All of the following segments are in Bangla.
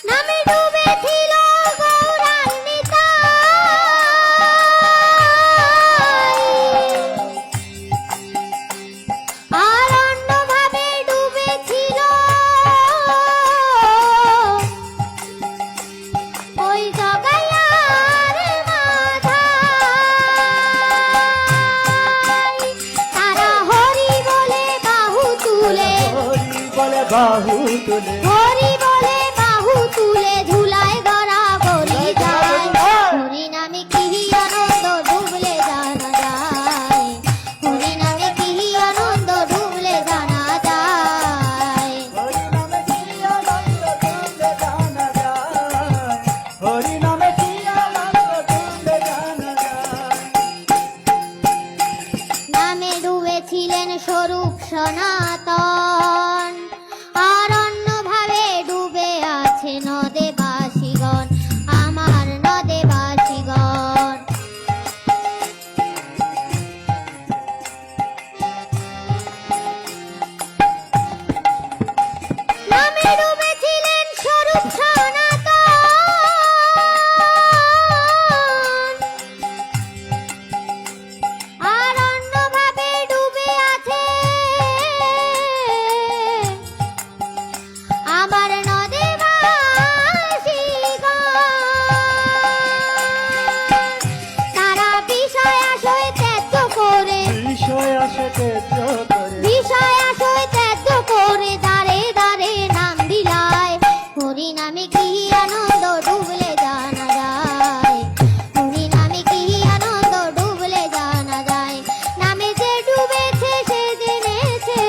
নামে ডুবেছিল গৌরান্বিতা আর অন্যভাবে ডুবেছিল ওই জগাইয়ার মাথায় তারা হরি বলে বাহু তুলে হরি বলে বাহু তুলে ধুলায় গড়া বলি যায় হরি নামে কি আনন্দ ডুবলে জানা যায় হরি নামে কি আনন্দ ডুবলে জানা যায় নামে ডুবেছিলেন স্বরূপ সনাতন আর অন্যভাবে ডুবে আছে নদে বাসীগণ আমার নদে বাসীগণ নামে ডুবেছিলেন স্বরূপ সনাতন আর অন্যভাবে ডুবে আছে আমার নদে বাসীগণ তারা বিষয় আশয় ত্যায্য করে বিষয় আশয় ত্যায্য করে দাঁড়ে দাঁড়ে নাম দিলায় হরি নামে কি আনন্দ ডুবলে জানা যায় হরি নামে কি আনন্দ ডুবলে জানা যায় নামে যে ডুবেছে সে জেনেছে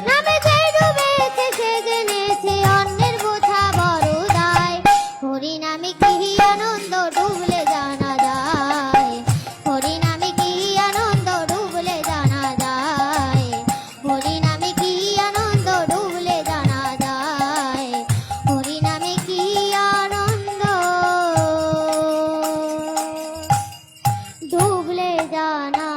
নামে যে ডুবেছে সে জেনেছে অন্যের বোঝা বড় দায় হরি নামে কি আনন্দ ডুবলে জানা যায় হরি নামে কি আনন্দ ডুবলে জানা যায় হরি নামে কি আনন্দ ডুবলে জানা যায় হরি নামে কি আনন্দ ডুবলে জানা